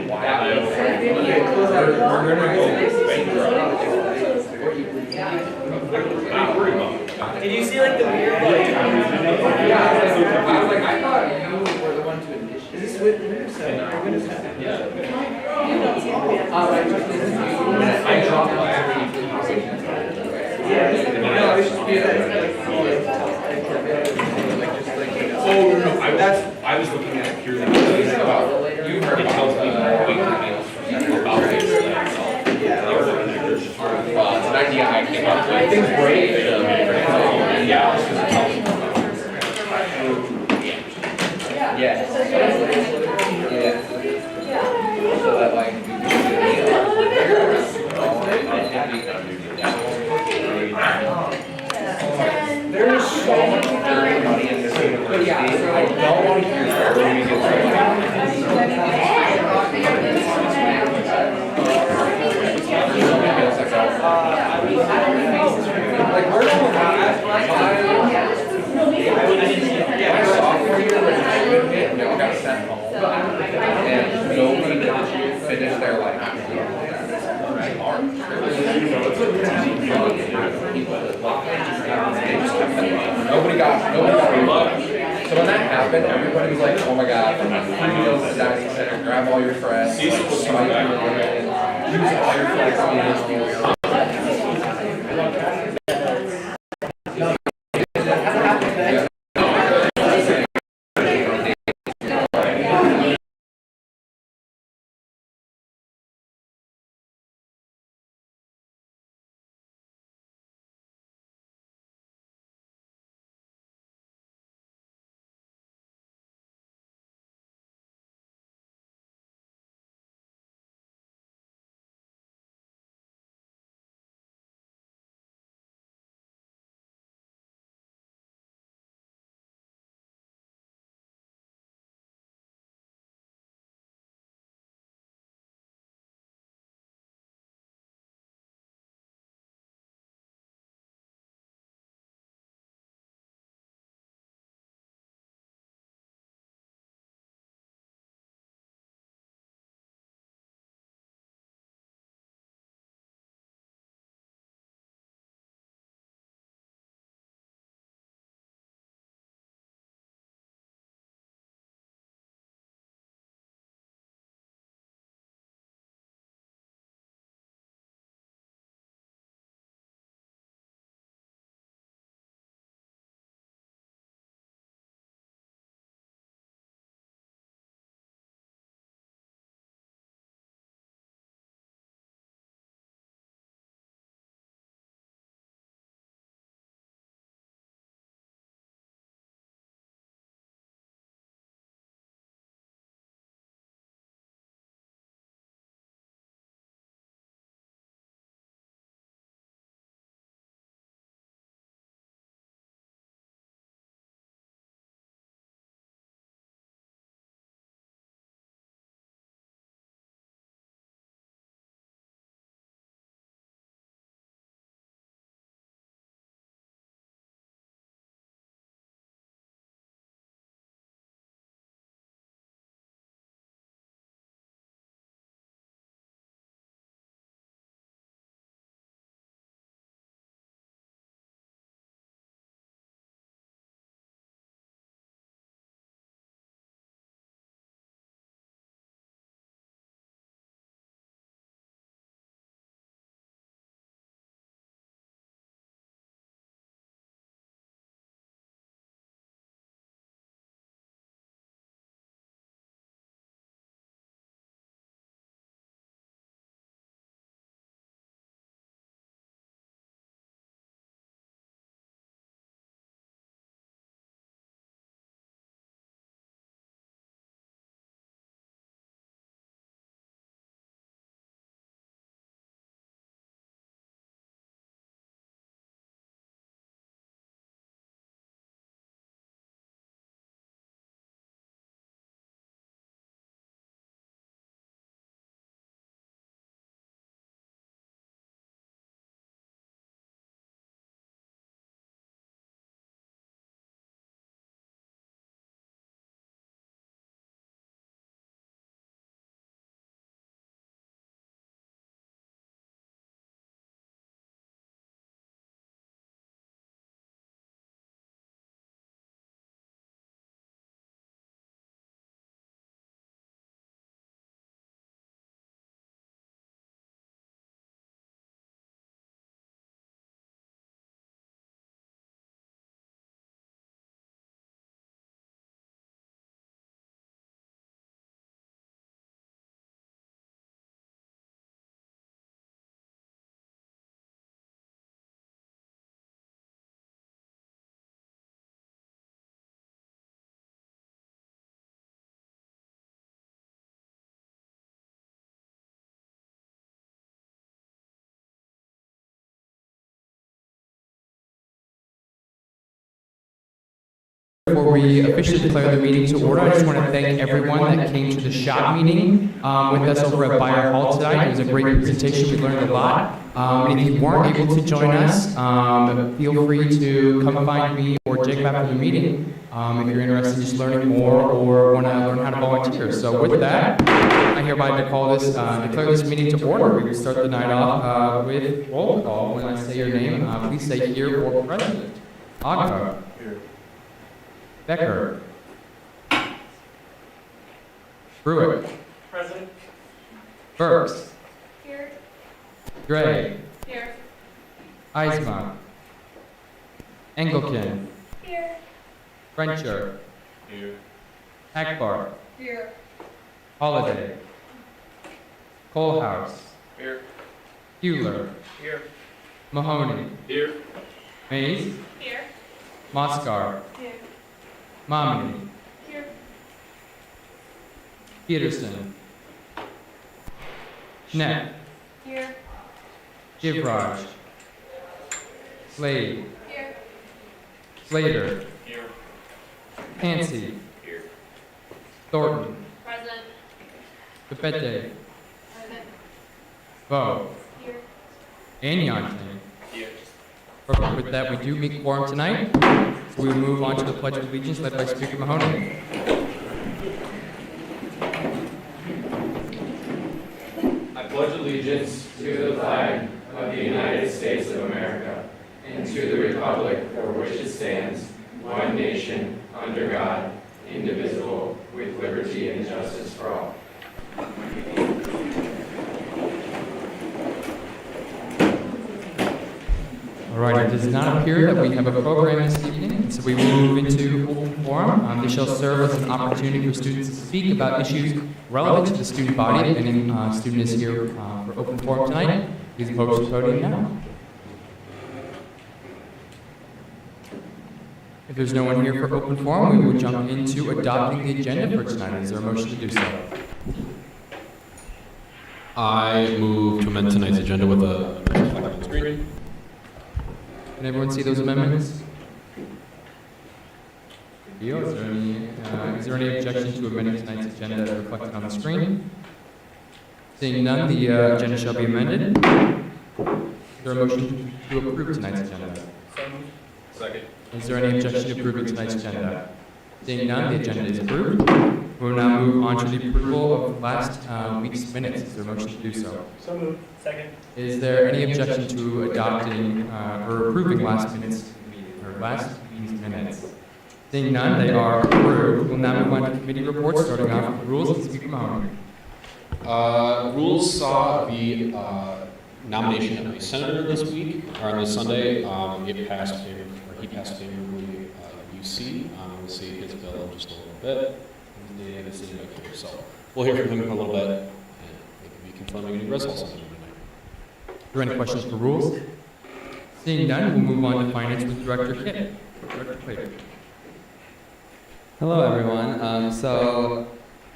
Did you see like the weird like? Yeah, I was like, I thought you were the one to initiate. Is this with I dropped my no, it should be Oh no, I was looking at it purely because you heard it tells me weekly meals about this. it's an idea I came up with. Things break. Yeah. So that like there's so much dirty money in this university. I don't want to hear where we like we're my sophomore year when student hit, we all got sent home, and nobody finished their like nobody got removed. So when that happened, everybody was like, oh my god, free meals at dining center, grab all your friends, like, spike your use all your flex meals. Before we officially declare the meeting to order, I just want to thank everyone that came to the SHOT meeting with us over at Bayer Hall tonight. It was a great presentation. We learned a lot. And if you weren't able to join us, feel free to come find me or Jacob after the meeting if you're interested in just learning more or want to learn how to volunteer. So with that, I hereby declare this meeting to order. We will start the night off with roll call. When I say your name, please say here or present. Agha. Becker. Pruitt. Present. Burks. Here. Gray. Here. Eisma. Engelken. Here. Frencher. Here. Akbar. Here. Holiday. Colehouse. Here. Hewler. Here. Mahoney. Here. Here. Mays. Moscar. Here. Momney. Here. Peterson. Schneck. Here. Givraj. Slade. Here. Slater. Here. Hancy. Here. Thornton. Present. Capete. Present. Vo. Here. And Yante. Here. Perfect. With that, we do meet quorum tonight. So we move on to the Pledge of Allegiance led by Speaker Mahoney. I pledge allegiance to the flag of the United States of America and to the republic for which it stands, one nation, under God, indivisible, with liberty and justice for all. All right, it does not appear that we have a program this evening, so we will move into open forum. This shall serve as an opportunity for students to speak about issues relevant to the student body. If any student is here for open forum tonight, please approach the podium now. If there's no one here for open forum, we will jump into adopting the agenda for tonight. Is there a motion to do so? I move to amend tonight's agenda with a on screen. Can everyone see those amendments? Is there any objection to amending tonight's agenda as reflected on the screen? Seeing none, the agenda shall be amended. Is there a motion to approve tonight's agenda? Second. Is there any objection to approving tonight's agenda? Seeing none, the agenda is approved. We will now move on to the approval of last week's minutes. Is there a motion to do so? So moved. Second. Is there any objection to adopting or approving last week's minutes? Seeing none, they are approved. We'll now move on to committee reports, starting off with rules and Speaker Mahoney. Rules saw the nomination of a senator this week, or on this Sunday. He passed favorably UC. We'll see his bill in just a little bit. So we'll hear from him in a little bit, and maybe be confirming any results on it tonight. Are there any questions for rules? Seeing none, we'll move on to finance with Director Kitt. Director Clater. Hello, everyone. So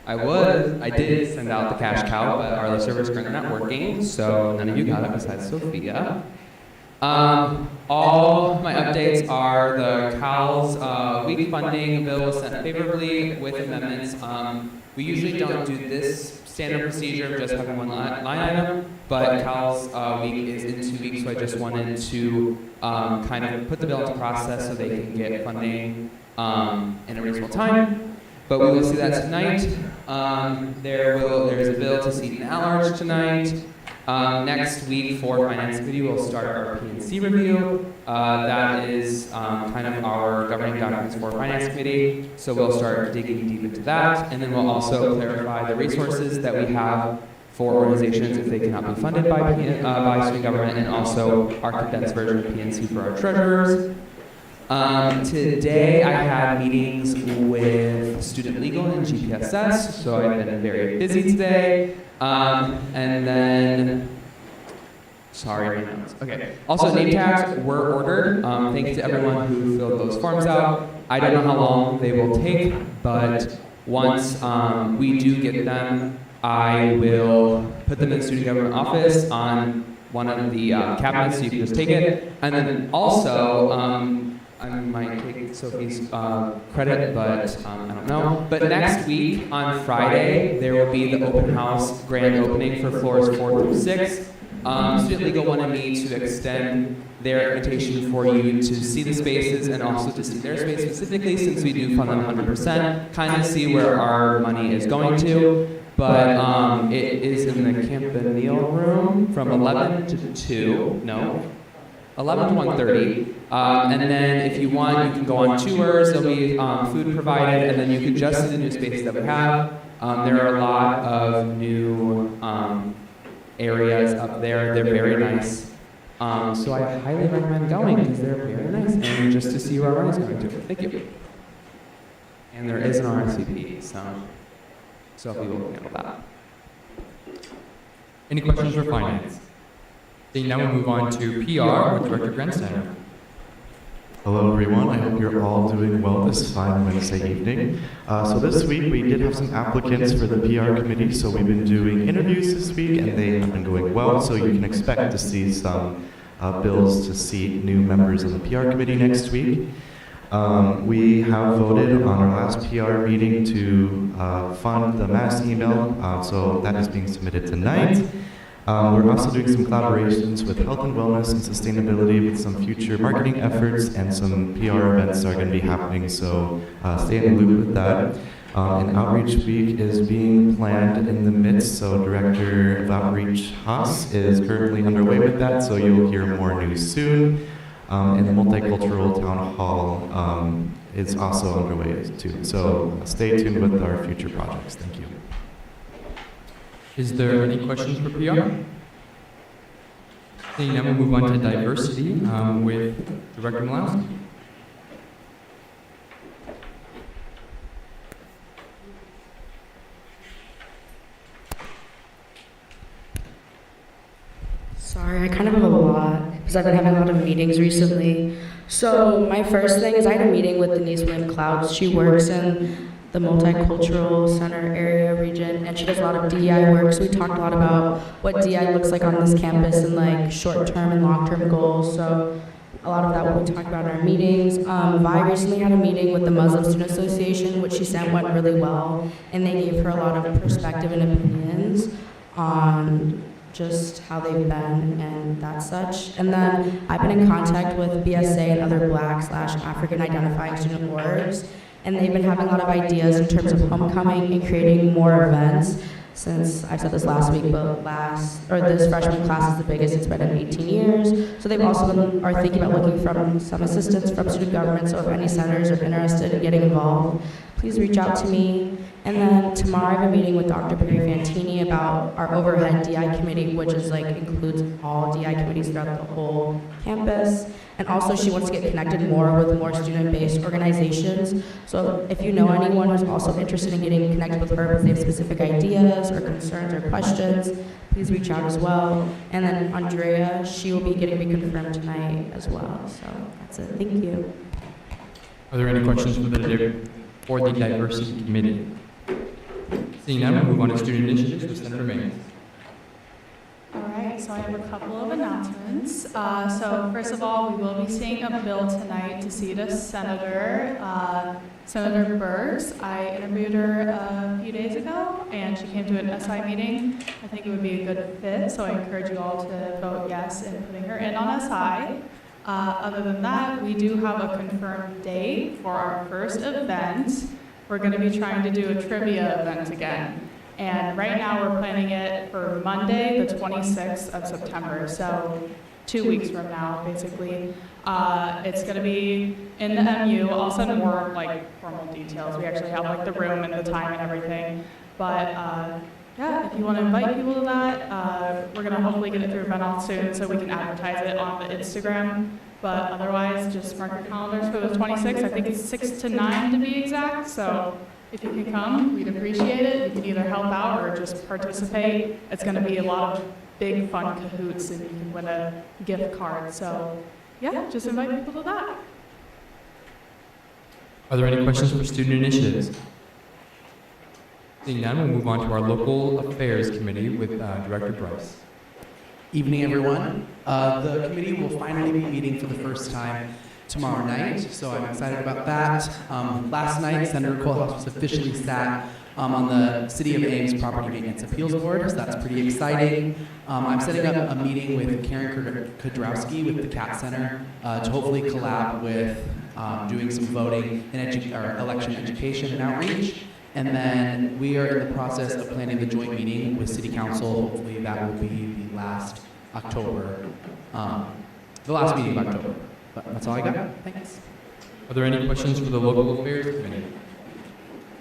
I did send out the cash cow, but our server's currently not working, so none of you got it besides Sophia. All my updates are the CAL's week funding bill was sent favorably with amendments. We usually don't do this standard procedure of just having one line item, but CAL's week is in 2 weeks, so I just wanted to kind of put the bill into process so they can get funding in a reasonable time. But we will see that tonight. There's a bill to seat an at-large tonight. Next week for Finance Committee, we'll start our P&C review. That is kind of our governing documents for Finance Committee. So we'll start digging deep into that. And then we'll also clarify the resources that we have for organizations if they cannot be funded by student government, and also our condensed version of P&C for our treasurers. Today I had meetings with student legal and GPSS, so I've been very busy today. And then, sorry, my notes. Okay. Also, name tags were ordered. Thank you to everyone who filled those forms out. I don't know how long they will take, but once we do get them, I will put them in the student government office on one of the cabinets so you can just take it. And then also, I might take Sophie's credit, but I don't know. But next week on Friday, there will be the open house grand opening for floors 4 through 6. Student Legal wanted me to extend their invitation for you to see the spaces and also to see their space specifically, since we do fund them 100%, kind of see where our money is going to. But it is in the Campanile room from 11 to 2, no, 11 to 1:30. And then if you want, you can go on tours, there'll be food provided, and then you can just see the new spaces that we have. There are a lot of new areas up there, they're very nice. So I highly recommend going because they're very nice, and just to see where our money's going to. Thank you. And there is an RSVP, so Sophie will handle that. Any questions for finance? Seeing now we'll move on to PR with Director Grandsteiner. Hello everyone, I hope you're all doing well this fine Wednesday evening. So this week we did have some applicants for the PR committee, so we've been doing interviews this week and they have been going well, so you can expect to see some bills to seat new members of the PR committee next week. We have voted on our last PR meeting to fund the mass email, so that is being submitted tonight. We're also doing some collaborations with health and wellness and sustainability with some future marketing efforts, and some PR events are going to be happening, so stay in the loop with that. An outreach week is being planned in the midst, so Director of Outreach Haas is currently underway with that, so you'll hear more news soon. And the multicultural town hall is also underway too, so stay tuned with our future projects. Thank you. Is there any questions for PR? Seeing now we'll move on to diversity with Director Malowski. Sorry, I kind of have a lot because I've been having a lot of meetings recently. So my first thing is I had a meeting with Denise Lynn Clouds. She works in the Multicultural Center area region, and she does a lot of DEI work. So we talked a lot about what DEI looks like on this campus and like short-term and long-term goals. So a lot of that will be talked about in our meetings. Vi recently had a meeting with the Muslim Student Association, which she said went really well, and they gave her a lot of perspective and opinions on just how they've been and that such. And then I've been in contact with BSA and other Black/African identifying student orgs, and they've been having a lot of ideas in terms of homecoming and creating more events. Since I said this last week, but this freshman class is the biggest it's been in 18 years. So they've also are thinking about looking for some assistance from student government. So if any senators are interested in getting involved, please reach out to me. And then tomorrow I have a meeting with Dr. Perry Fantini about our overhead DI committee, which is includes all DI committees throughout the whole campus. And also she wants to get connected more with more student-based organizations. So if you know anyone who's also interested in getting connected with her because they have specific ideas or concerns or questions, please reach out as well. And then Andrea, she will be getting reconfirmed tonight as well. So that's it. Thank you. Are there any questions for the diversity committee? Seeing none, we'll move on to student initiatives with Senator Mays. All right, so I have a couple of announcements. So first of all, we will be seeing a bill tonight to seat a senator, Senator Burks. I interviewed her a few days ago, and she came to an SI meeting. I think it would be a good fit, so I encourage you all to vote yes in putting her in on SI. Other than that, we do have a confirmed date for our first event. We're going to be trying to do a trivia event again. And right now we're planning it for Monday, the 26th of September, so 2 weeks from now, basically. It's going to be in the MU. I'll send more formal details. We actually have the room and the time and everything. But yeah, if you want to invite people to that, we're going to hopefully get it through Venal soon so we can advertise it on the Instagram. But otherwise, just mark your calendars for the 26th. I think it's 6 to 9 to be exact. So if you can come, we'd appreciate it. You can either help out or just participate. It's going to be a lot of big fun cahoots, and you can win a gift card. So yeah, just invite people to that. Are there any questions for student initiatives? Seeing none, we'll move on to our local affairs committee with Director Bryce. Evening, everyone. The committee will finally be meeting for the first time tomorrow night, so I'm excited about that. Last night, Senator Kohlhaas was officially sat on the City of Ames Property Maintenance Appeals Board, so that's pretty exciting. I'm setting up a meeting with Karen Kudrowski with the CAT Center to hopefully collab with doing some voting and election education and outreach. And then we are in the process of planning the joint meeting with City Council. Hopefully that will be the last October, the last meeting of October. But that's all I got. Thanks. Are there any questions for the Local Affairs Committee?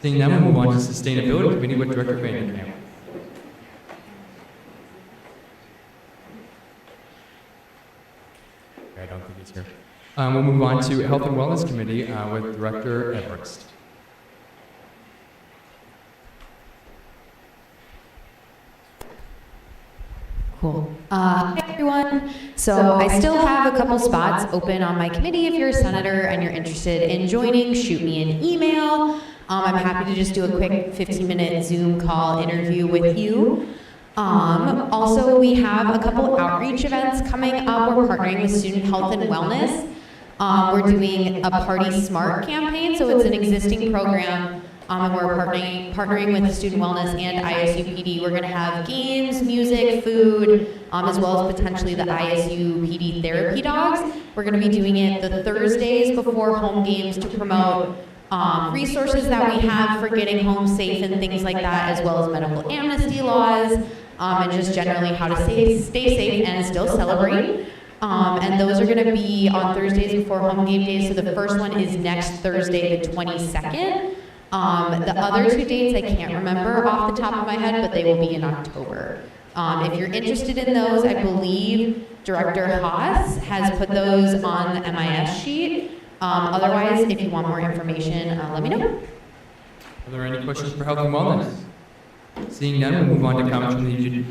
Seeing none, we'll move on to Sustainability Committee with Director Vanderkamp. I don't think he's here. We'll move on to Health and Wellness Committee with Director Everest. Cool. Hi, everyone. So I still have a couple spots open on my committee. If you're a senator and you're interested in joining, shoot me an email. I'm happy to just do a quick 15-minute Zoom call interview with you. Also, we have a couple outreach events coming up. We're partnering with Student Health and Wellness. We're doing a Party Smart campaign, so it's an existing program. And we're partnering with Student Wellness and ISU PD. We're going to have games, music, food, as well as potentially the ISU PD therapy dogs. We're going to be doing it the Thursdays before home games to promote resources that we have for getting home safe and things like that, as well as medical amnesty laws, and just generally how to stay safe and still celebrate. And those are going to be on Thursdays before home game days. So the first one is next Thursday, the 22nd. The other two dates I can't remember off the top of my head, but they will be in October. If you're interested in those, I believe Director Haas has put those on the MIS sheet. Otherwise, if you want more information, let me know. Are there any questions for Health and Wellness? Seeing none, we'll move on to comments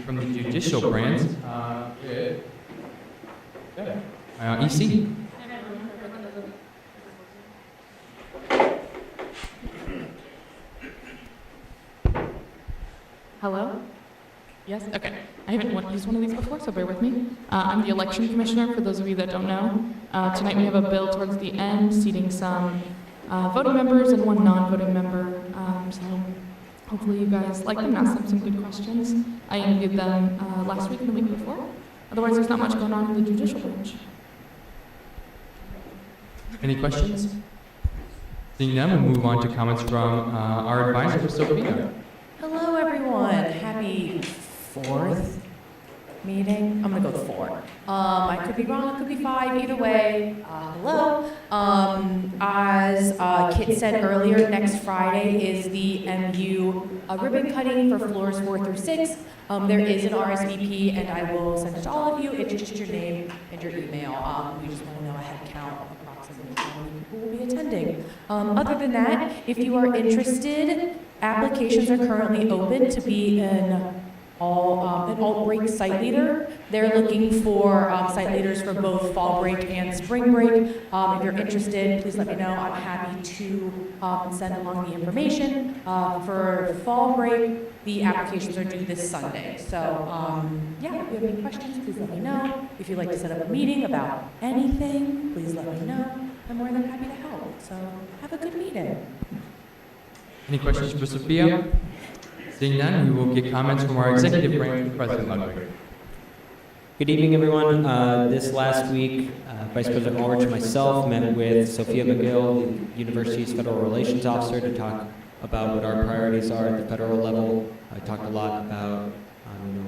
from the judicial branch. EC. Hello? Yes? Okay. I haven't used one of these before, so bear with me. I'm the election commissioner, for those of you that don't know. Tonight we have a bill towards the end, seating some voting members and one non-voting member. So hopefully you guys like them, ask them some good questions. I interviewed them last week and the week before. Otherwise, there's not much going on in the judicial branch. Any questions? Seeing none, we'll move on to comments from our advisor, Sophia. Hello, everyone. Happy fourth meeting. I'm gonna go with 4. I could be wrong. It could be 5. Either way, hello. As Kit said earlier, next Friday is the MU ribbon cutting for floors 4 through 6. There is an RSVP, and I will send it to all of you. It's just your name and your email. We just want to know a head count of approximately how many people will be attending. Other than that, if you are interested, applications are currently open to be an alt-break site leader. They're looking for site leaders for both fall break and spring break. If you're interested, please let me know. I'm happy to send along the information. For fall break, the applications are due this Sunday. So, yeah, if you have any questions, please let me know. If you'd like to set up a meeting about anything, please let me know. I'm more than happy to help. So, have a good meeting. Any questions for Sophia? Seeing none, we will get comments from our executive branch with President Ludwig. Good evening, everyone. This last week, Vice President Ulrich and myself met with Sophia McGill, the university's federal relations officer, to talk about what our priorities are at the federal level. I talked a lot about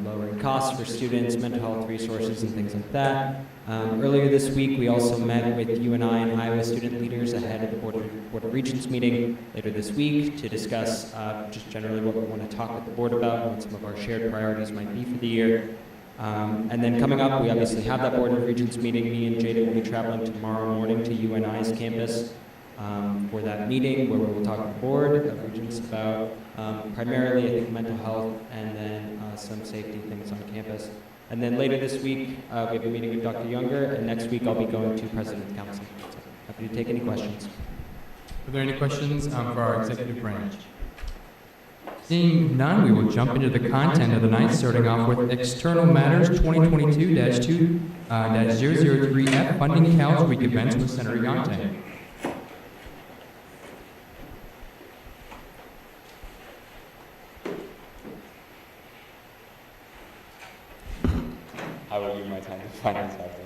lowering costs for students, mental health resources, and things like that. Earlier this week, we also met with UNI and Iowa student leaders ahead of the Board of Regents meeting later this week to discuss just generally what we want to talk with the board about and what some of our shared priorities might be for the year. And then coming up, we obviously have that Board of Regents meeting. Me and Jada will be traveling tomorrow morning to UNI's campus for that meeting, where we will talk with the Board of Regents about primarily, I think, mental health and then some safety things on campus. And then later this week, we have a meeting with Dr. Younger, and next week I'll be going to President's Council. So happy to take any questions. Are there any questions for our executive branch? Seeing none, we will jump into the content of the night, starting off with External Matters 2022-2-003F Funding Counts Week Events with Senator Yonte. I will use my time to finance after.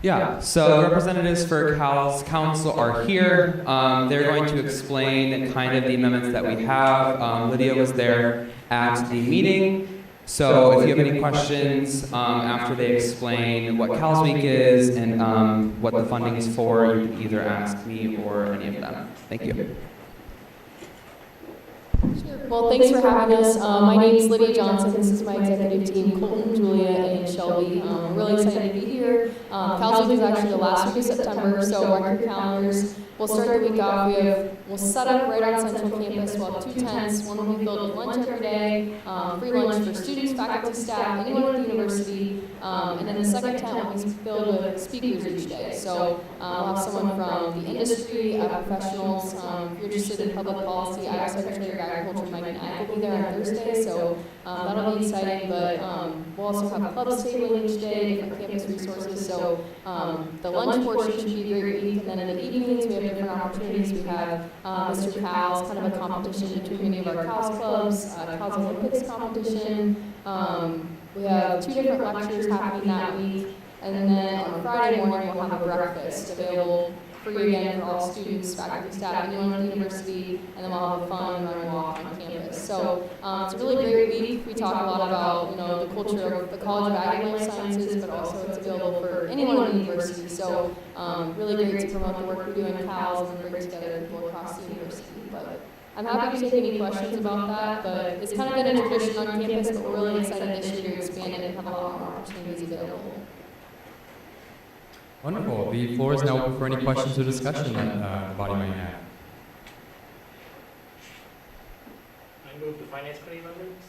Yeah, so representatives for Cal's council are here. They're going to explain kind of the amendments that we have. Lydia was there at the meeting. So if you have any questions after they explain what Cal's Week is and what the funding is for, you can either ask me or any of them. Thank you. Sure. Well, thanks for having us. My name is Lydia Johnson. This is my executive team, Colton, Julia, and Shelby. We're really excited to be here. Cal's Week is actually the last week of September, so mark your calendars. We'll start the week off. We'll set up right on Central Campus. We'll have 2 tents. One will be filled with lunch every day, free lunch for students, faculty, staff, anyone at the university. And then the second tent will be filled with speakers each day. So we'll have someone from the industry, professionals. If you're interested in public policy, Iowa Secretary of Agriculture Mike and I will be there on Thursday. So that'll be exciting. But we'll also have clubs tabling each day, different campus resources. So the lunch portion should be a great week. And then in the evenings, we have different opportunities. We have Mr. Cal's, kind of a competition between many of our Cal's clubs, Cal's Olympics competition. We have 2 different lectures happening that week. And then on Friday morning, we'll have a breakfast available free again for all students, faculty, staff, anyone at the university, and then we'll have a fun run and walk on campus. So it's a really great week. We talk a lot about the culture of the College of Ag and Life Sciences, but also it's available for anyone at the university. So really great to promote the work we do in Cal's and bring together people across the university. But I'm happy to take any questions about that, but it's kind of been a tradition on campus, but we're really excited this year to expand it and have a lot more opportunities available. Wonderful. The floor is now open for any questions or discussion that the body may have. I move the finance committee amendments.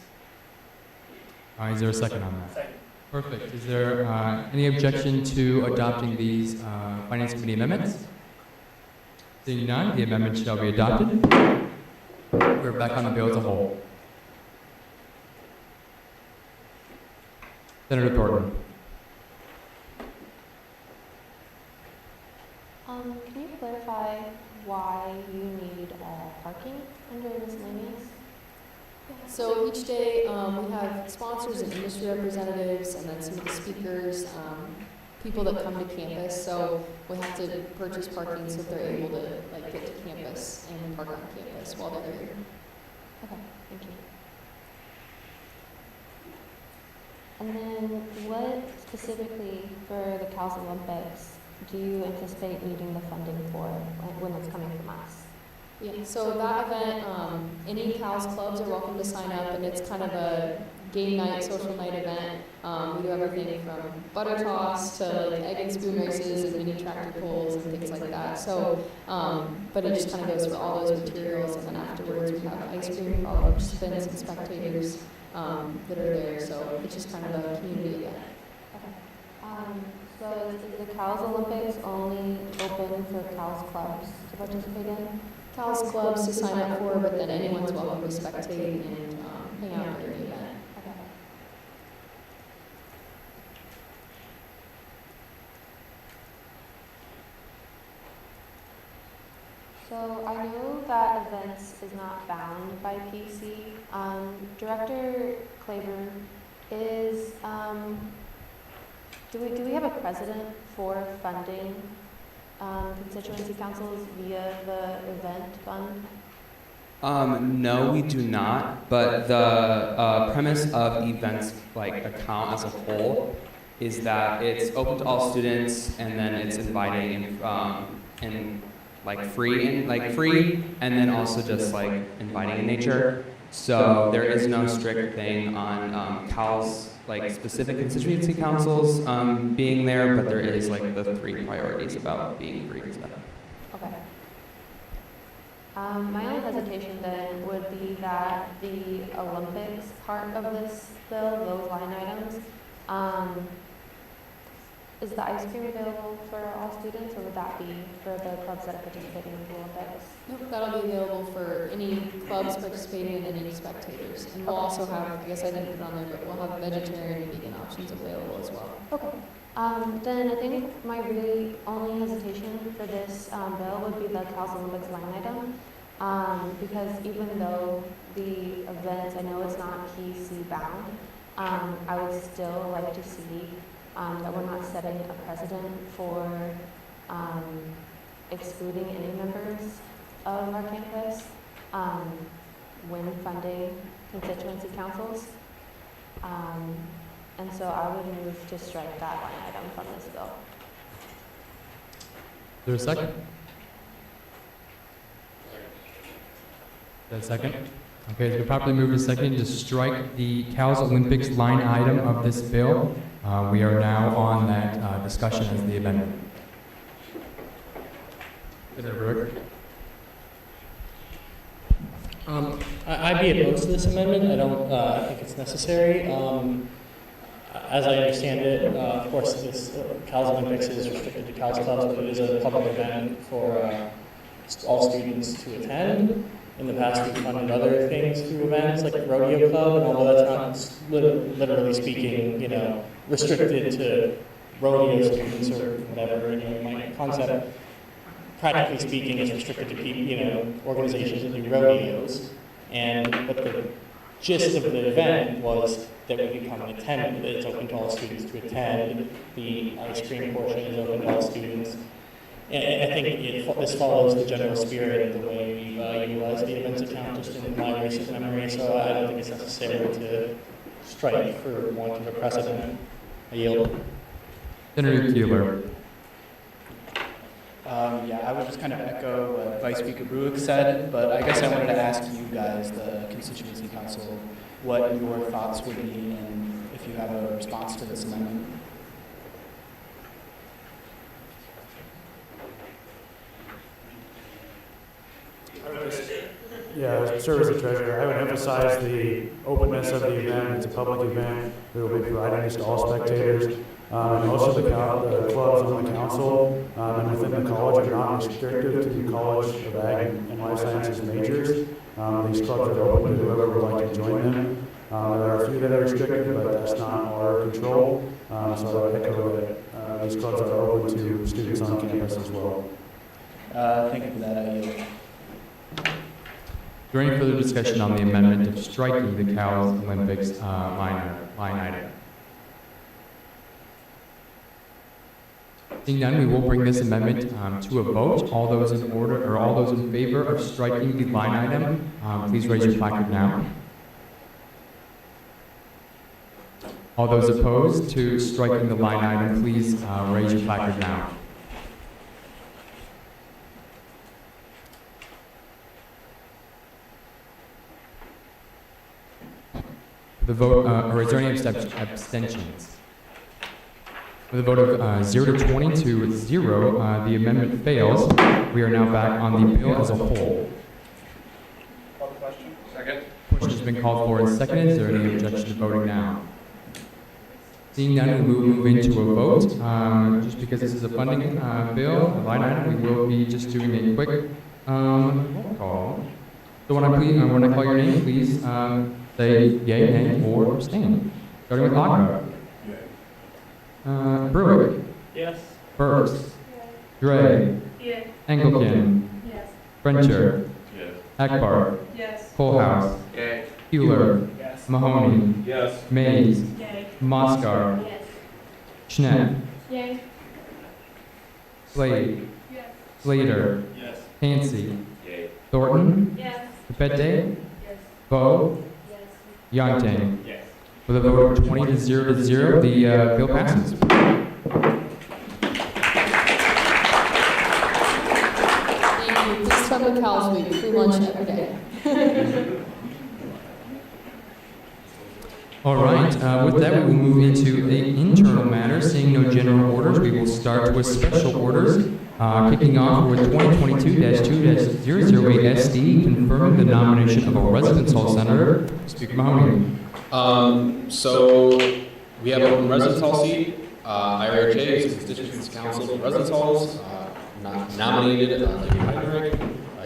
Is there a second on that? Second. Perfect. Is there any objection to adopting these finance committee amendments? Seeing none, the amendment shall be adopted. We're back on the bill as a whole. Senator Thornton. Can you clarify why you need parking under miscellaneous? So each day we have sponsors and industry representatives, and then some of the speakers, people that come to campus. So we have to purchase parking so they're able to get to campus and park on campus while they're here. Okay, thank you. And then what specifically for the Cal's Olympics do you anticipate needing the funding for when it's coming from us? Yeah, so that event, any Cal's clubs are welcome to sign up, and it's kind of a game night, social night event. We do everything from butter toss to egg and spoon races and mini tractor pulls and things like that. So, but it just kind of goes for all those materials, and then afterwards we have ice cream for all the participants and spectators that are there. So it's just kind of a community event. Okay. So is the Cal's Olympics only open for Cal's clubs to participate in? Cal's clubs to sign up for, but then anyone's welcome to spectate and hang out during the event. Okay. So I know that events is not bound by PC. Director Claiborne, is do we have a precedent for funding constituency councils via the event fund? No, we do not, but the premise of events account as a whole is that it's open to all students, and then it's inviting and free, and then also just inviting in nature. So there is no strict thing on Cal's specific constituency councils being there, but there is the 3 priorities about being free and stuff. Okay. My only hesitation then would be that the Olympics part of this bill, those line items, Is the ice cream available for all students, or would that be for the clubs that are participating in the Olympics? Nope, that'll be available for any clubs participating and any spectators. And we'll also have, I guess I didn't put it on there, but we'll have vegetarian and vegan options available as well. Okay. Then I think my really only hesitation for this bill would be the Cal Olympics line item. Because even though the events, I know it's not PC bound, I would still like to see that we're not setting a precedent for excluding any members of our campus when funding constituency councils. And so I would move to strike that line item from this bill. Is there a second? Is there a second? Okay, it's been properly moved and seconded to strike the Cal's Olympics line item of this bill. We are now on that discussion as the amendment. Senator Brewer. I'd be opposed to this amendment. I don't think it's necessary. As I understand it, of course, this Cal's Olympics is restricted to Cal's clubs, but it is a public event for all students to attend. In the past, we've funded other things through events like the Rodeo Club, and although that's not literally speaking, restricted to rodeo students or whatever, my concept, practically speaking, is restricted to people, organizations that do rodeos. But the gist of the event was that we become an attendant, that it's open to all students to attend. The ice cream portion is open to all students. And I think this follows the general spirit of the way we utilize the events account, just in my recent memory, so I don't think it's necessary to strike for want of a precedent. I yield. Senator Keeler. Yeah, I would just kind of echo what Vice Speaker Bruick said, but I guess I wanted to ask you guys, the constituency council, what your thoughts would be and if you have a response to this amendment. Yeah, serve as a treasurer. I would emphasize the openness of the event. It's a public event. We will be providing this to all spectators. Most of the clubs on the council and within the college are not restricted to the College of Ag and Life Sciences majors. These clubs are open to whoever would like to join them. There are a few that are restricted, but that's not our control. So I would echo that these clubs are open to students on campus as well. Thank you for that. I yield. Is there any further discussion on the amendment of striking the Cal's Olympics line item? Seeing none, we will bring this amendment to a vote. All those in favor of striking the line item, please raise your placard now. All those opposed to striking the line item, please raise your placard now. The vote, or is there any abstentions? With a vote of 0 to 20 to 0, the amendment fails. We are now back on the bill as a whole. Call the question. Second. Question has been called for and seconded. Is there any objection to voting now? Seeing none, we will move into a vote. Just because this is a funding bill, a line item, we will be just doing a quick roll call. So when I call your name, please say yay, nay, or abstain. Starting with Agba. Brewick. Yes. Burks. Yes. Dre. Yes. Engelken. Yes. Frencher. Yes. Akbar. Yes. Kohlhaus. Yay. Hewler. Yes. Mahoney. Yes. Mays. Yay. Moscar. Yes. Schnepp. Yay. Slade. Yes. Slater. Yes. Hancy. Yay. Thornton. Yes. Capete. Yes. Bo. Yes. Yonting. Yes. With a vote of 20 to 0, the bill passes. Thank you. Please come to Cal's Week. Free lunch every day. All right, with that, we will move into the internal matters. Seeing no general orders, we will start with special orders. Kicking off with 2022-2-008 SD, confirming the nomination of a residence hall senator, Speaker Mahoney. So we have an open residence hall seat. IRHA is Constituents Council for Residence Halls, nominated David Heinrich.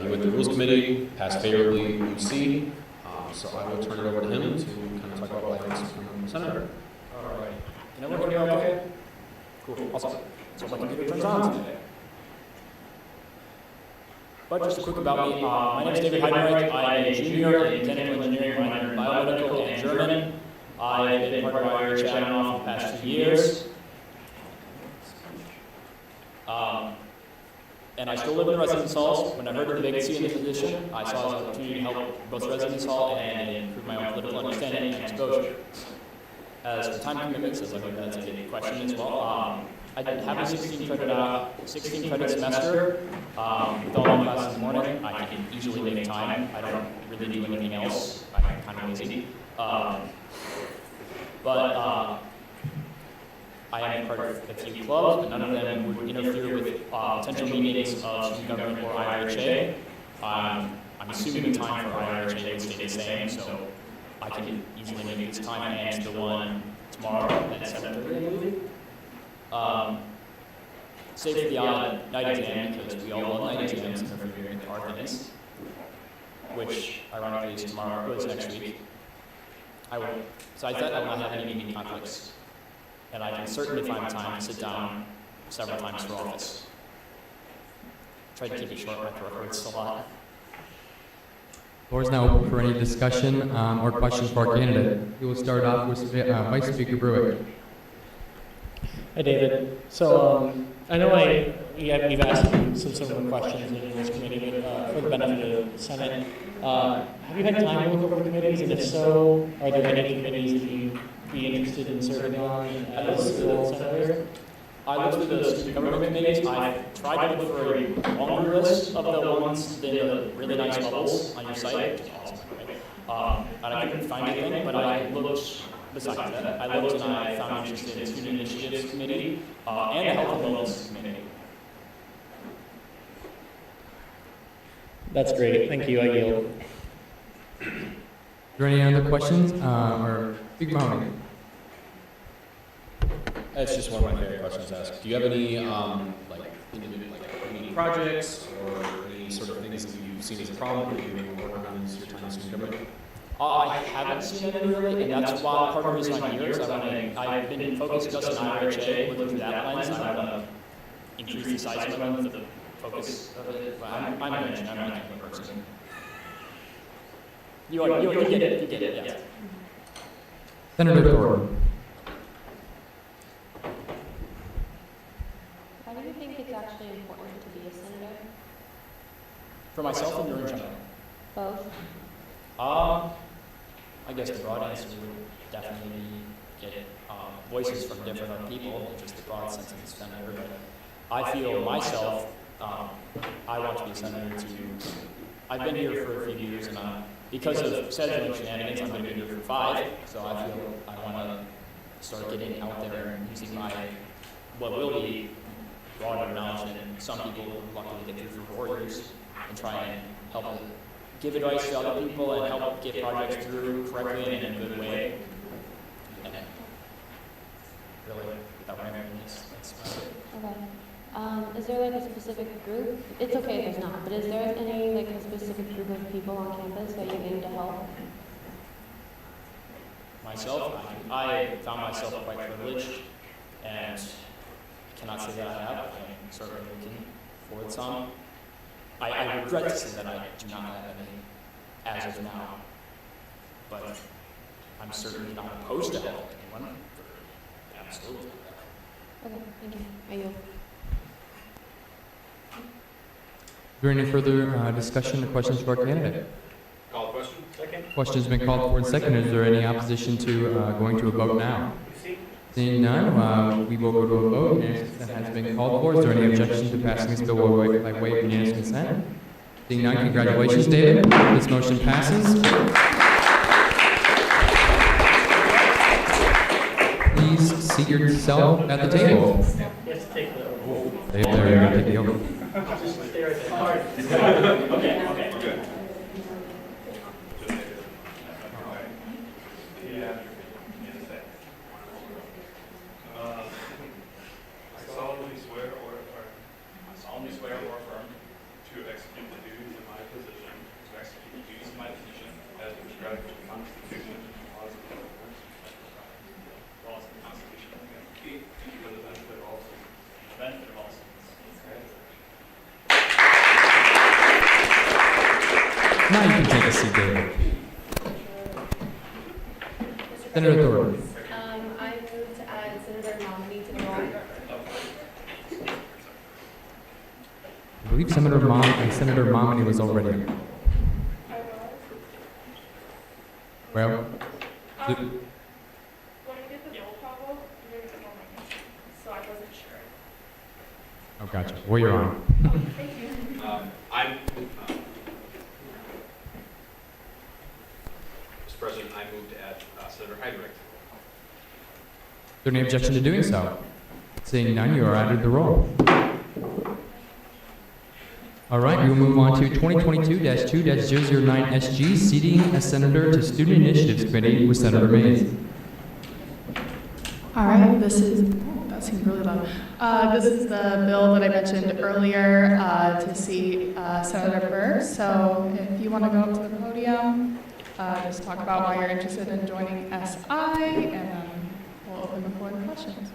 He went to the Rules Committee, passed favorably UC. So I will turn it over to him to kind of talk about what items from the Senator. All right. Can everyone hear me okay? Cool. Awesome. So my computer turns on today. But just a quick about me. My name is David Heinrich. I'm a junior in mechanical engineering, minor in biomedical and German. I've been part of IRHA on and off for the past 2 years. And I still live in the residence halls. When I heard of the vacancy in the position, I saw an opportunity to help both residence hall and improve my own political understanding and exposure. As for time commitments, as I think that's a question as well, I have a 16 credit semester. With all my classes in the morning, I can easily make time. I don't really do anything else. I'm kind of lazy. I am part of a few clubs, but none of them would interfere with potential meetings of student government or IRHA. I'm assuming the time for IRHA would stay the same, so I can easily make this time and the one tomorrow at 7:30, I believe. Save for the odd night exam, because we all love night exams and they're very hard minutes, which ironically is tomorrow, is next week. Besides that, I will not have any meeting conflicts. And I can certainly find time to sit down several times for office. Try to keep it short, my throat hurts a lot. Floor is now open for any discussion or questions for our candidate. We will start off with Vice Speaker Brewick. Hi, David. So I know we've asked you some similar questions in this committee, but for the benefit of the Senate, have you had time to look over the committees? And if so, are there any committees that you'd be interested in serving on as a senator? I looked through the student government committees. I've tried to look for a longer list of the ones, the really nice bubbles on your site, which is awesome. And I couldn't find anything, but I looked, besides that, I looked and I found interest in the Student Initiatives Committee and the Health and Wellness Committee. That's great. Thank you. I yield. Are there any other questions? Or Big Mahoney? That's just one of my favorite questions to ask. Do you have any community projects or any sort of things that you've seen as a problem that you may work on in your time as student government? I haven't seen any really, and that's why part of the reason I'm here is I've been focused just on IRHA, looking through that lens. I want to increase the size of my the focus of it. But I'm an engineer, I'm not a technical person. You get it, yeah. Senator Thornton. Why do you think it's actually important to be a senator? For myself and your in general? Both. I guess the broad answer would definitely get voices from different people, than just the broad sense of the senator. But I feel myself, I want to be a senator I've been here for a few years, and because of scheduling shenanigans, I'm going to be here for 5. So I feel I want to start getting out there and using what will be broader knowledge than some people who are lucky to get through for 4 years, and try and help give advice to other people and help get projects through correctly and in a good way. And really, without rambling, that's about it. Okay. Is there like a specific group? It's okay if there's not, but is there any like a specific group of people on campus that you aim to help? Myself, I found myself quite privileged, and I cannot say that I have. I'm certainly looking forward some. I regret to say that I do not have any as of now, but I'm certainly not opposed to helping anyone. Absolutely. Okay, thank you. I yield. Is there any further discussion or questions for our candidate? Call the question. Second. Question's been called for and seconded. Is there any opposition to going to a vote now? Seeing none, we will go to a vote. That has been called for. Is there any objection to passing this bill by way of unanimous consent? Seeing none, congratulations, David. This motion passes. Please seat yourself at the table. Yes, take the oath. There, you're going to take the oath. Just stay right there. All right. Okay. Good. Senator Thornton. I move to add Senator nominee to the roll. I believe Senator Momini was already. Well, When we did the roll call vote, we didn't have my name, so I wasn't sure. oh, gotcha. Well, you're on. Thank you. Mr. President, I move to add Senator Heydrich. Is there any objection to doing so? Seeing none, you are added to the roll. All right, we will move on to 2022-2-009 SG, seating a senator to Student Initiatives Committee with Senator Mays. All right, that seemed really loud. This is the bill that I mentioned earlier to seat Senator Burke. So if you want to go up to the podium, just talk about why you're interested in joining SI, and then we'll open the floor to questions.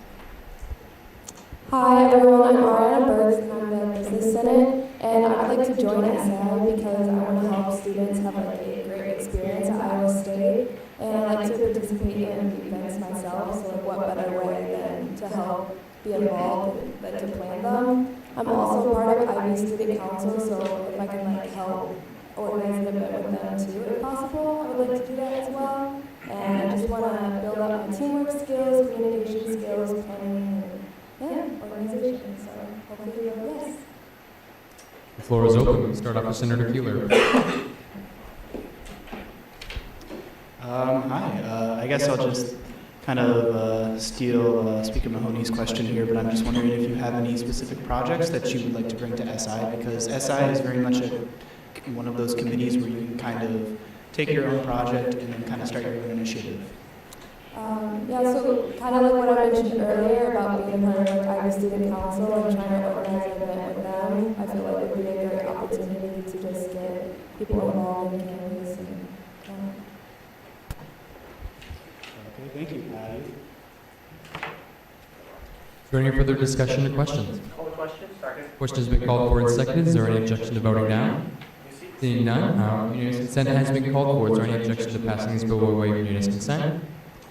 Hi everyone, I'm Ariana Burks and I'm the Business Senate, and I'd like to join SI because I want to help students have like a great experience at Iowa State, and I like to participate in events myself, so like what better way than to help be involved than to plan them. I'm also part of IB Student Council, so if I can like help organize an event with them too, if possible, I would like to do that as well. And I just want to build up my teamwork skills, communication skills, planning, and organization. So hopefully you'll vote yes. The floor is open. We'll start off with Senator Keeler. Hi. I guess I'll just kind of steal Speaker Mahoney's question here, but I'm just wondering if you have any specific projects that you would like to bring to SI, because SI is very much one of those committees where you can kind of take your own project and then kind of start your own initiative. Yeah, so kind of like what I mentioned earlier about being part of like Iowa Student Council and trying to organize an event with them, I feel like it would be a great opportunity to just get people involved in campus. Okay, thank you, Patty. Is there any further discussion or questions? Question has been called for and seconded. Is there any objection to voting now? Seeing none, unanimous consent has been called for. Is there any objection to passing this bill by way of unanimous consent?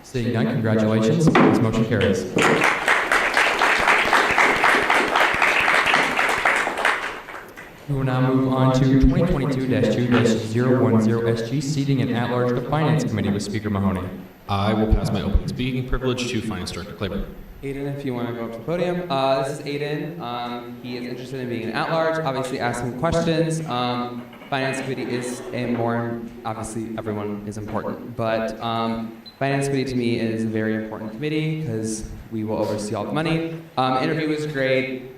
Seeing none, congratulations. This motion carries. We will now move on to 2022-2-010 SG, seating an at-large to Finance Committee with Speaker Mahoney. I will pass my open speaking privilege to Finance Director Claiborne. Aiden, if you want to go up to the podium. This is Aiden. He is interested in being an at-large, obviously asking questions. Finance Committee is obviously everyone is important, but Finance Committee to me is a very important committee because we will oversee all the money. Interview was great.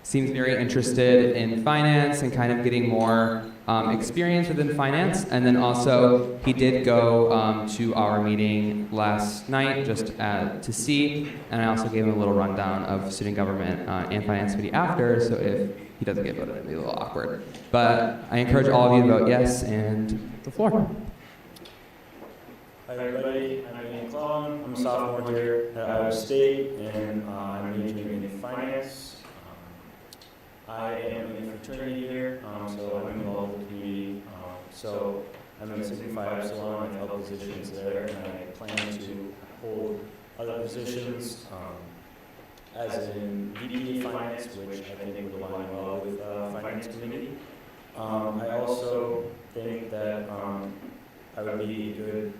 Seems very interested in finance and kind of getting more experience within finance. And then also he did go to our meeting last night just to see, and I also gave him a little rundown of student government and Finance Committee after, so if he doesn't get voted, it'll be a little awkward. But I encourage all of you to vote yes, and the floor. Hi everybody, I'm Ian McClellan. I'm a sophomore here at Iowa State, and I'm majoring in finance. I am in a fraternity here, so I'm involved with the community. So I'm in Sigma Phi Epsilon. I've held positions there, and I plan to hold other positions, as in VP of Finance, which I think would align well with Finance Committee. I also think that I would be a good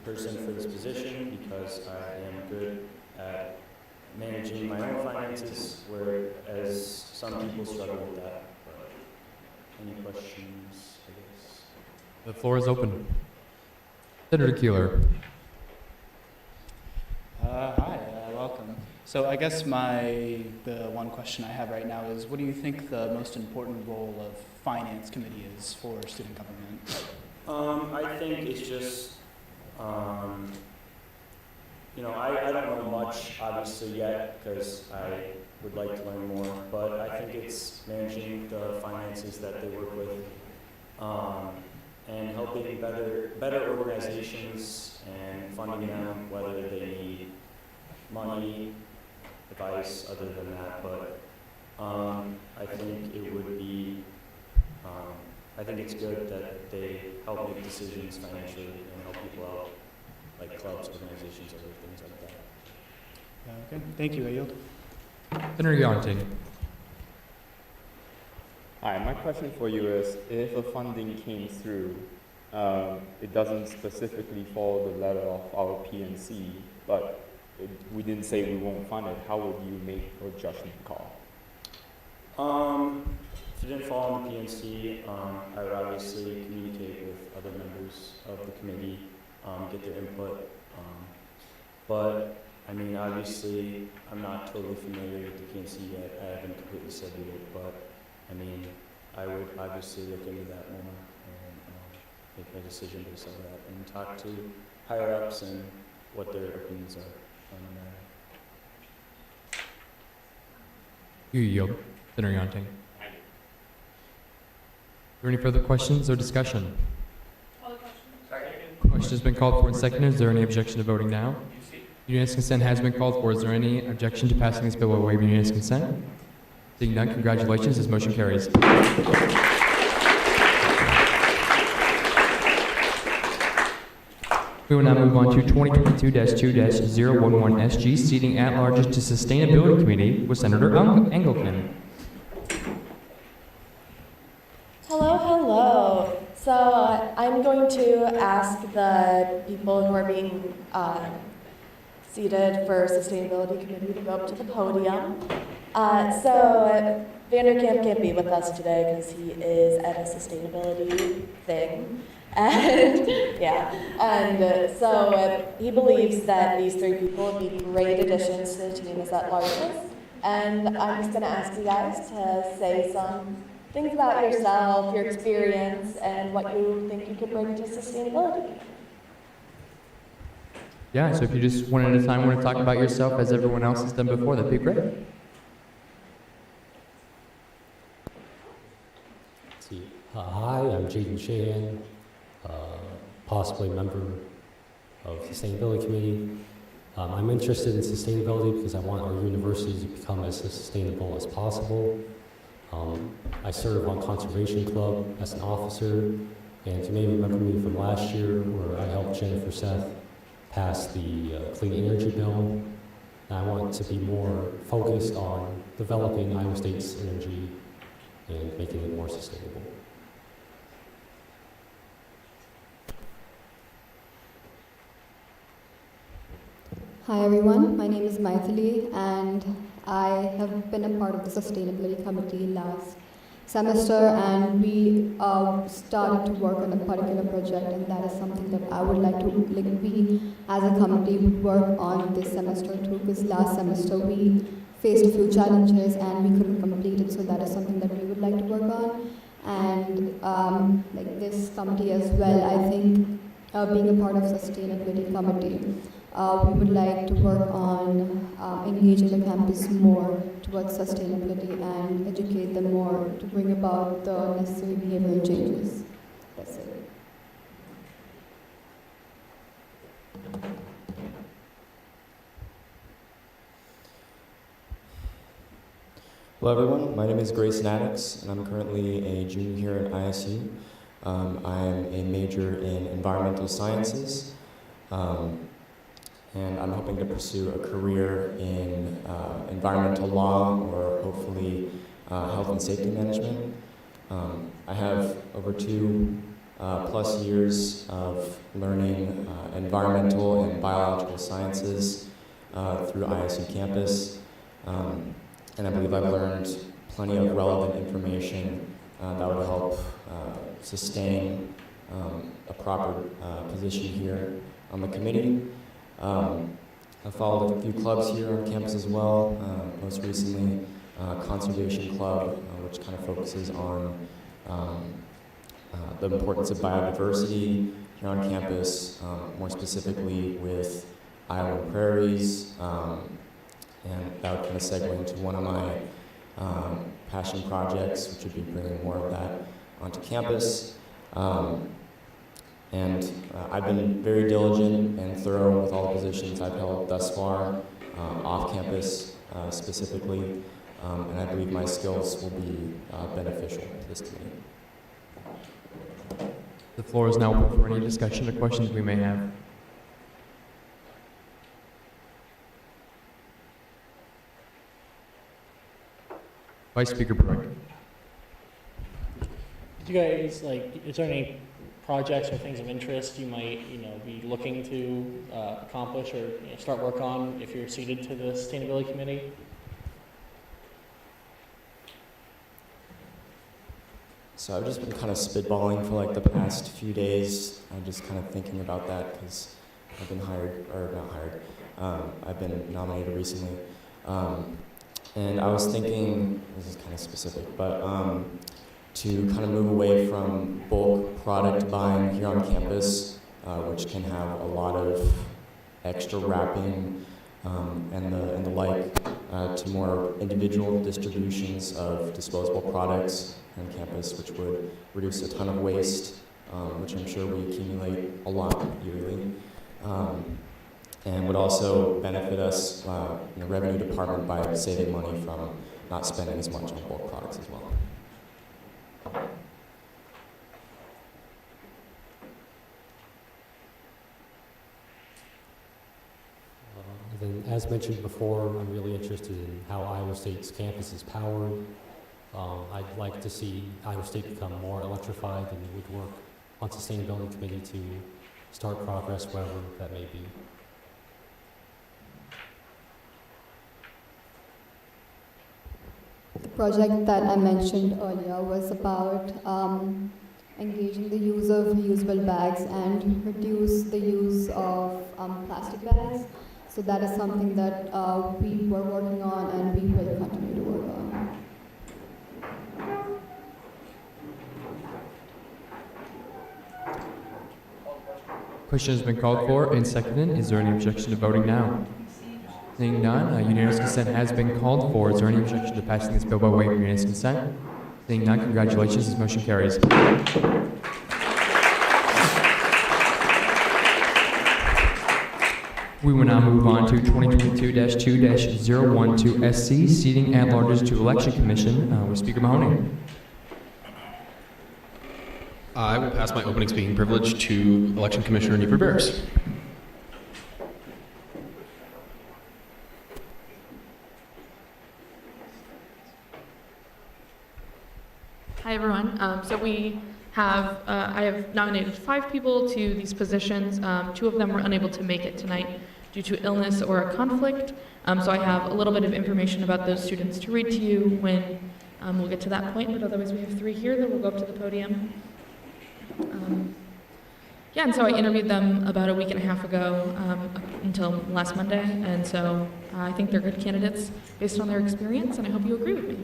person for this position because I am good at managing my own finances, whereas some people struggle with that. But any questions, I guess? The floor is open. Senator Keeler. Hi, welcome. So I guess the one question I have right now is, what do you think the most important role of Finance Committee is for student government? I think it's just, I don't know much, obviously, yet, because I would like to learn more, but I think it's managing the finances that they work with, and helping better organizations and funding them, whether they need money, advice, other than that, but I think it would be, I think it's good that they help make decisions financially and help people out. like clubs, organizations, other things like that. Okay, thank you. I yield. Senator Yonting. Hi, my question for you is, if a funding came through, it doesn't specifically follow the letter of our PNC, but we didn't say we won't fund it, how would you make your judgment call? If it didn't fall on the PNC, I would obviously communicate with other members of the committee, get their input. But I mean, obviously, I'm not totally familiar with the PNC yet. I haven't completely studied it, but I mean, I would obviously look into that more and make my decision based on that and talk to higher ups and what their opinions are on the matter. You yield. Senator Yonting. Are there any further questions or discussion? Question has been called for and seconded. Is there any objection to voting now? Unanimous consent has been called for. Is there any objection to passing this bill by way of unanimous consent? Seeing none, congratulations. This motion carries. We will now move on to 2022-2-011 SG, seating at large to Sustainability Committee with Senator Engelken. Hello, hello. So I'm going to ask the people who are being seated for Sustainability Committee to go up to the podium. So Vanderkamp can't be with us today because he is at a sustainability thing. And so he believes that these three people would be great additions to the team as at larges. And I'm just going to ask you guys to say some things about yourself, your experience, and what you think you could bring to sustainability. Yeah, so if you just one at a time want to talk about yourself as everyone else has done before, that'd be great. Hi, I'm Jaden Sheehan, possibly member of the Sustainability Committee. I'm interested in sustainability because I want our universities to become as sustainable as possible. I serve on Conservation Club as an officer, and you may remember me from last year where I helped Jennifer Seth pass the Clean Energy Bill. And I want to be more focused on developing Iowa State's energy and making it more sustainable. Hi everyone, my name is Maithili and I have been a part of the Sustainability Committee last semester, and we started to work on a particular project, and that is something that I would like to, we as a committee would work on this semester too, because last semester we faced a few challenges and we couldn't complete it, so that is something that we would like to work on. And like this committee as well, I think being a part of Sustainability Committee, we would like to work on engaging the campus more towards sustainability and educate them more to bring about the necessary behavioral changes. That's it. Hello everyone, my name is Grace Maddox and I'm currently a junior here at ISU. I'm a major in environmental sciences. And I'm hoping to pursue a career in environmental law or hopefully health and safety management. I have over 2+ years of learning environmental and biological sciences through ISU campus. And I believe I've learned plenty of relevant information that would help sustain a proper position here on the committee. I've followed a few clubs here on campus as well, most recently Conservation Club, which kind of focuses on the importance of biodiversity here on campus, more specifically with Iowa prairies, and that would kind of segue into one of my passion projects, which would be bringing more of that onto campus. And I've been very diligent and thorough with all the positions I've held thus far, off campus specifically, and I believe my skills will be beneficial to this committee. The floor is now open for any discussion or questions we may have. Vice Speaker Burke. Do you guys, like, is there any projects or things of interest you might, be looking to accomplish or start work on if you're seated to the Sustainability Committee? So I've just been kind of spitballing for like the past few days. I'm just kind of thinking about that because I've been I've been nominated recently. And I was thinking, this is kind of specific, but to kind of move away from bulk product buying here on campus, which can have a lot of extra wrapping and the like, to more individual distributions of disposable products on campus, which would reduce a ton of waste, which I'm sure we accumulate a lot yearly, and would also benefit us in the revenue department by saving money from not spending as much on bulk products as well. Then, as mentioned before, I'm really interested in how Iowa State's campus is powered. I'd like to see Iowa State become more electrified, and would work on Sustainability Committee to start progress wherever that may be. The project that I mentioned earlier was about engaging the use of reusable bags and reduce the use of plastic bags. So that is something that we were working on and we will continue to work on. Question has been called for and seconded. Is there any objection to voting now? Seeing none, unanimous consent has been called for. Is there any objection to passing this bill by way of unanimous consent? Seeing none, congratulations, this motion carries. We will now move on to 2022-2-012 SC, seating at large to Election Commission with Speaker Mahoney. I will pass my opening speaking privilege to Election Commissioner Newford Bears. Hi, everyone. I have nominated 5 people to these positions. 2 of them were unable to make it tonight due to illness or a conflict. So I have a little bit of information about those students to read to you when we'll get to that point, but otherwise we have 3 here that will go up to the podium. And so I interviewed them about a week and a half ago until last Monday, and so I think they're good candidates based on their experience, and I hope you agree with me.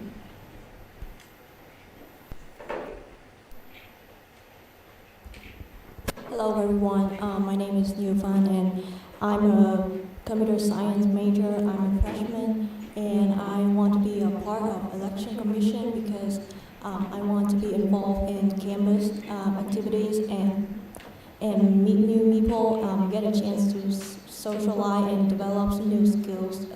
Hello everyone, my name is New Fan and I'm a computer science major. I'm a freshman and I want to be a part of election commission because I want to be involved in campus activities and meet new people, get a chance to socialize and develop some new skills.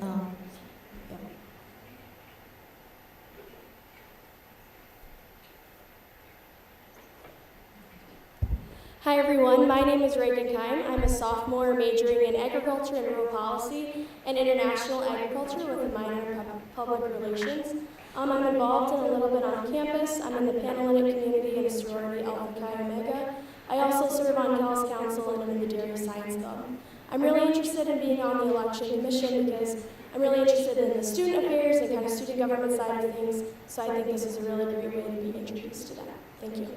Hi everyone, my name is Reagan Kime. I'm a sophomore majoring in agriculture and rural policy and international agriculture with a minor in public relations. I'm involved in a little bit on campus. I'm in the Panhellenic community and sorority Alpha Chi Omega. I also serve on Cal's Council and I'm in the Dairy Science Club. I'm really interested in being on the election commission because I'm really interested in the student affairs and kind of student government side of things. So I think this is a really great way to be introduced to that. Thank you.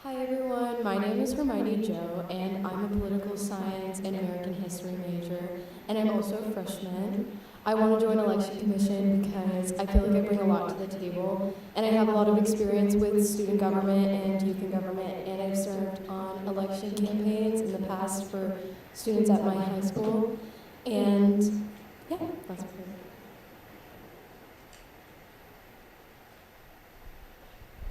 Hi everyone, my name is Hermione Joe and I'm a political science and American history major and I'm also a freshman. I want to join election commission because I feel like I bring a lot to the table and I have a lot of experience with student government and youth in government and I've served on election campaigns in the past for students at my high school and yeah, that's it.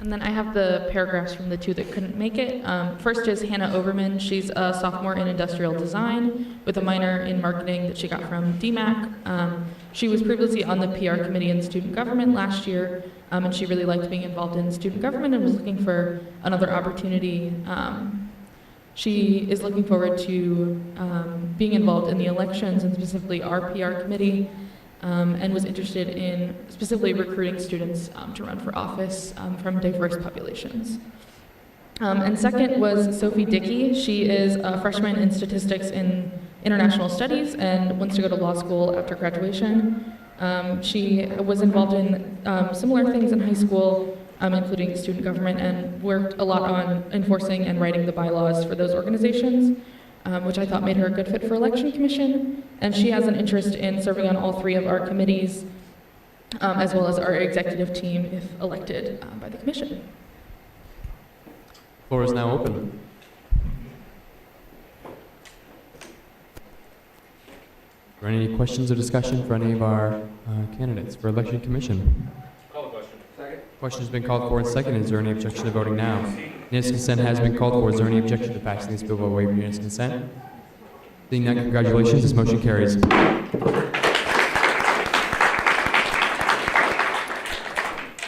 And then I have the paragraphs from the 2 that couldn't make it. First is Hannah Overman. She's a sophomore in industrial design with a minor in marketing that she got from DMAC. She was previously on the PR committee in student government last year, and she really liked being involved in student government and was looking for another opportunity. She is looking forward to being involved in the elections and specifically our PR committee. and was interested in specifically recruiting students to run for office from diverse populations. And second was Sophie Dickey. She is a freshman in statistics in international studies and wants to go to law school after graduation. She was involved in similar things in high school, including student government, and worked a lot on enforcing and writing the bylaws for those organizations, which I thought made her a good fit for election commission. And she has an interest in serving on all 3 of our committees, as well as our executive team if elected by the commission. Floor is now open. Are there any questions or discussion for any of our candidates for election commission? Call the question. Second. Question has been called for and seconded. Is there any objection to voting now? Unanimous consent has been called for. Is there any objection to passing this bill by way of unanimous consent? Seeing none, congratulations. This motion carries.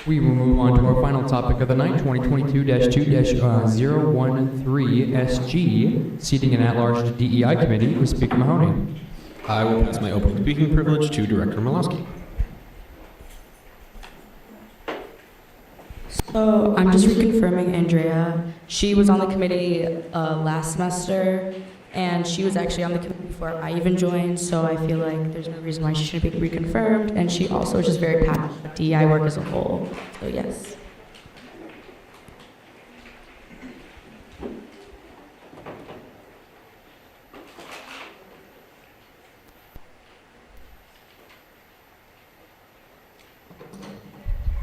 We will move on to our final topic of the night, 2022-2-013 SG, seating an at-large DEI committee with Speaker Mahoney. I will pass my open speaking privilege to Director Malowski. So I'm just reconfirming Andrea. She was on the committee last semester, and she was actually on the committee before I even joined, so I feel like there's no reason why she shouldn't be reconfirmed, and she also is just very passionate about DEI work as a whole, so yes.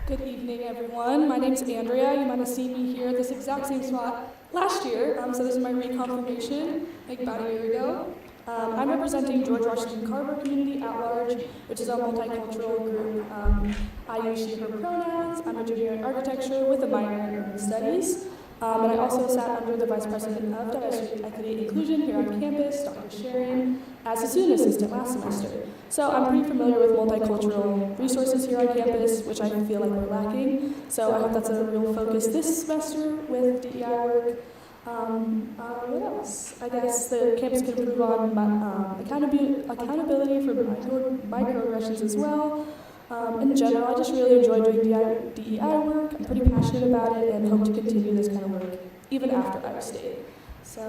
Good evening, everyone. My name is Andrea. You might have seen me here at this exact same spot last year, so this is my reconfirmation, like about a year ago. I'm representing George Washington Carver Community at Large, which is a multicultural group. I use she, her pronouns. I'm a junior in architecture with a minor in urban studies. And I also sat under the Vice President of Diversity, Equity, and Inclusion here on campus, Dr. Sharon, as a student assistant last semester. So I'm pretty familiar with multicultural resources here on campus, which I feel like we're lacking. So I hope that's a real focus this semester with DEI work. What else? I guess the campus can improve on accountability for microaggressions as well. In general, I just really enjoy doing DEI work. I'm pretty passionate about it and hope to continue this kind of work even after Iowa State. So,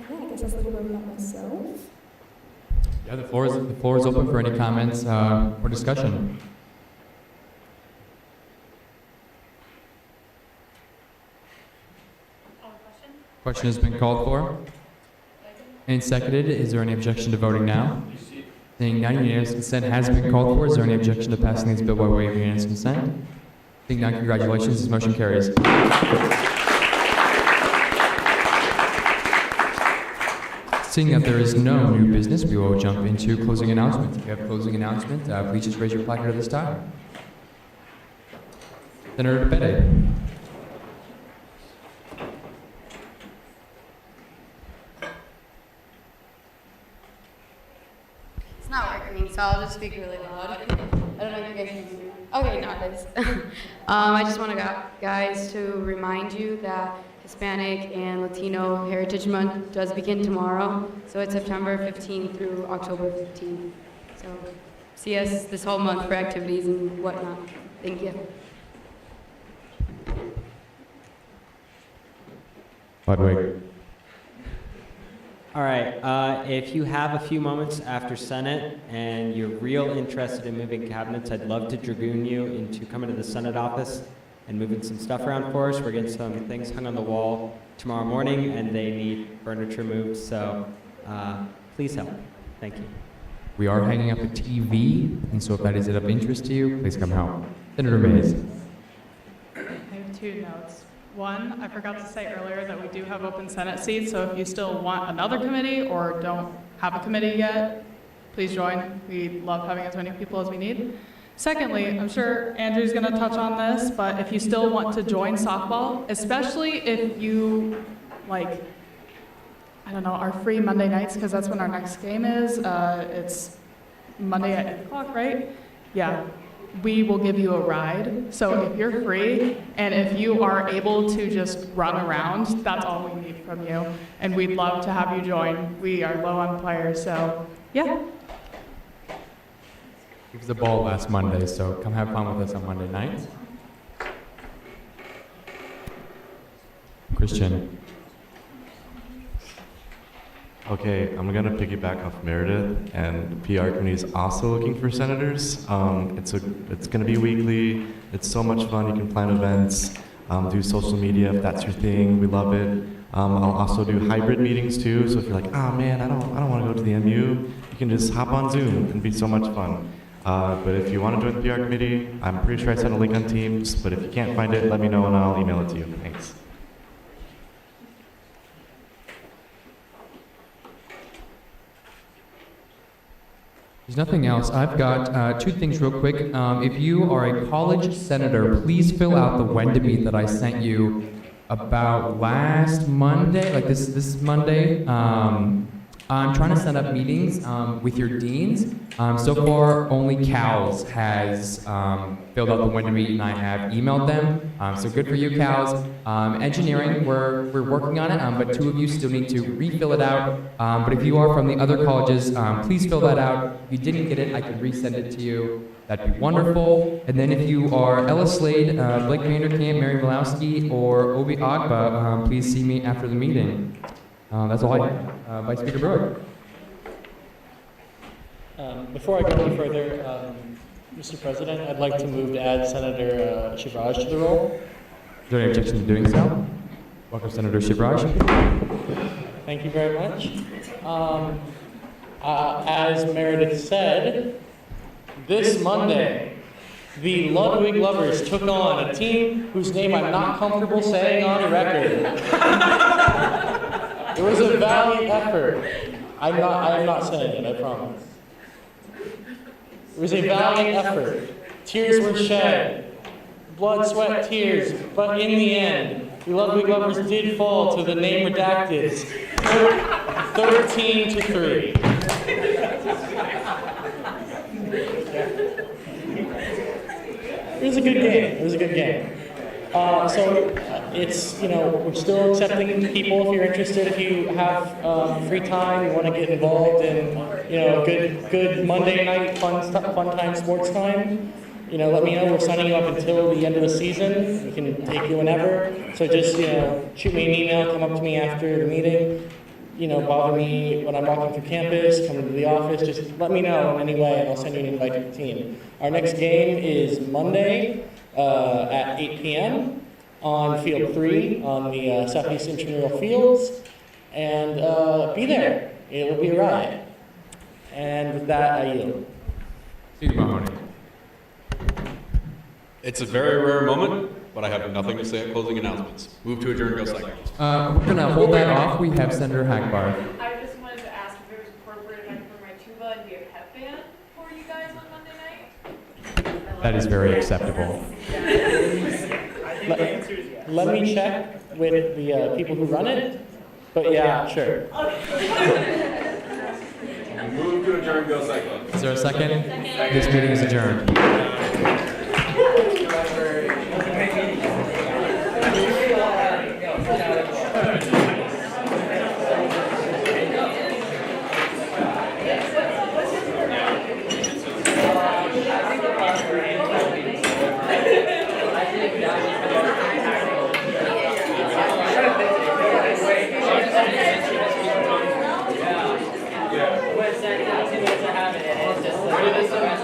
yeah, I guess that's a little bit about myself. Yeah, the floor is open for any comments or discussion. Question has been called for and seconded. Is there any objection to voting now? Seeing none, unanimous consent has been called for. Is there any objection to passing this bill by way of unanimous consent? Seeing none, congratulations. This motion carries. Seeing that there is no new business, we will jump into closing announcements. If you have a closing announcement, please just raise your placard at this time. Senator Bede. It's not working, so I'll just speak really loud. I don't know if you guys can hear me. Okay, no, it is. I just want guys to remind you that Hispanic and Latino Heritage Month does begin tomorrow, so it's September 15th through October 15th. So see us this whole month for activities and whatnot. Thank you. Ludwig. All right, if you have a few moments after Senate and you're real interested in moving cabinets, I'd love to dragoon you into coming to the Senate office and moving some stuff around for us. We're getting some things hung on the wall tomorrow morning and they need furniture moved, so please help. Thank you. We are hanging up a TV, and so if that is of interest to you, please come help. Senator Mays. I have two notes. One, I forgot to say earlier that we do have open Senate seats, so if you still want another committee or don't have a committee yet, please join. We love having as many people as we need. Secondly, I'm sure Andrew's going to touch on this, but if you still want to join softball, especially if you, like, I don't know, are free Monday nights, because that's when our next game is. It's Monday at 8 o'clock, right? Yeah. We will give you a ride. So if you're free and if you are able to just run around, that's all we need from you. And we'd love to have you join. We are low on players, so yeah. It was a ball last Monday, so come have fun with us on Monday night. Christian. Okay, I'm gonna piggyback off Meredith, and the PR committee is also looking for senators. It's gonna be weekly. It's so much fun. You can plan events, do social media if that's your thing. We love it. I'll also do hybrid meetings too. So if you're like, oh man, I don't want to go to the MU, you can just hop on Zoom and be so much fun. But if you want to join the PR committee, I'm pretty sure I sent a link on Teams. But if you can't find it, let me know and I'll email it to you. Thanks. There's nothing else. I've got two things real quick. If you are a college senator, please fill out the when to meet that I sent you about last Monday, like this Monday. I'm trying to set up meetings with your deans. So far, only Cal's has filled out the when to meet, and I have emailed them. So good for you, Cal's. Engineering, we're working on it, but two of you still need to refill it out. But if you are from the other colleges, please fill that out. If you didn't get it, I can resend it to you. That'd be wonderful. And then if you are Ella Slade, Blake Vanderkamp, Mary Malowski, or Obi Agba, please see me after the meeting. That's all I have. Vice Speaker Brewer. Before I go any further, Mr. President, I'd like to move to add Senator Shivraj to the role. Is there any objection to doing so? Welcome, Senator Shivraj. Thank you very much. As Meredith said, this Monday, the Ludwig Lovers took on a team whose name I'm not comfortable saying on record. It was a valiant effort. I am not saying it, I promise. It was a valiant effort. Tears were shed. Blood, sweat, tears. But in the end, the Ludwig Lovers did fall to the name redacted. 13-3. It was a good game. It was a good game. It's, we're still accepting people if you're interested, if you have free time, you want to get involved in, good Monday night fun time, sports time. Let me know. We're signing you up until the end of the season. We can take you whenever. So just, shoot me an email, come up to me after the meeting. Bother me when I'm walking through campus, come to the office, just let me know in any way and I'll send you an invite to the team. Our next game is Monday at 8 p.m. on Field 3 on the Southeast Intramural Fields. And be there. It will be a riot. And with that, I yield. Steve Mahoney. It's a very rare moment, but I have nothing to say at closing announcements. Move to adjourn, go second. We're going to hold that off. We have Senator Hackbar. I just wanted to ask if it was appropriate enough for my tuba and be a pep band for you guys on Monday night. That is very acceptable. Let me check with the people who run it, but yeah, sure. Move to adjourn, go second. Is there a second? This meeting is adjourned. Yeah.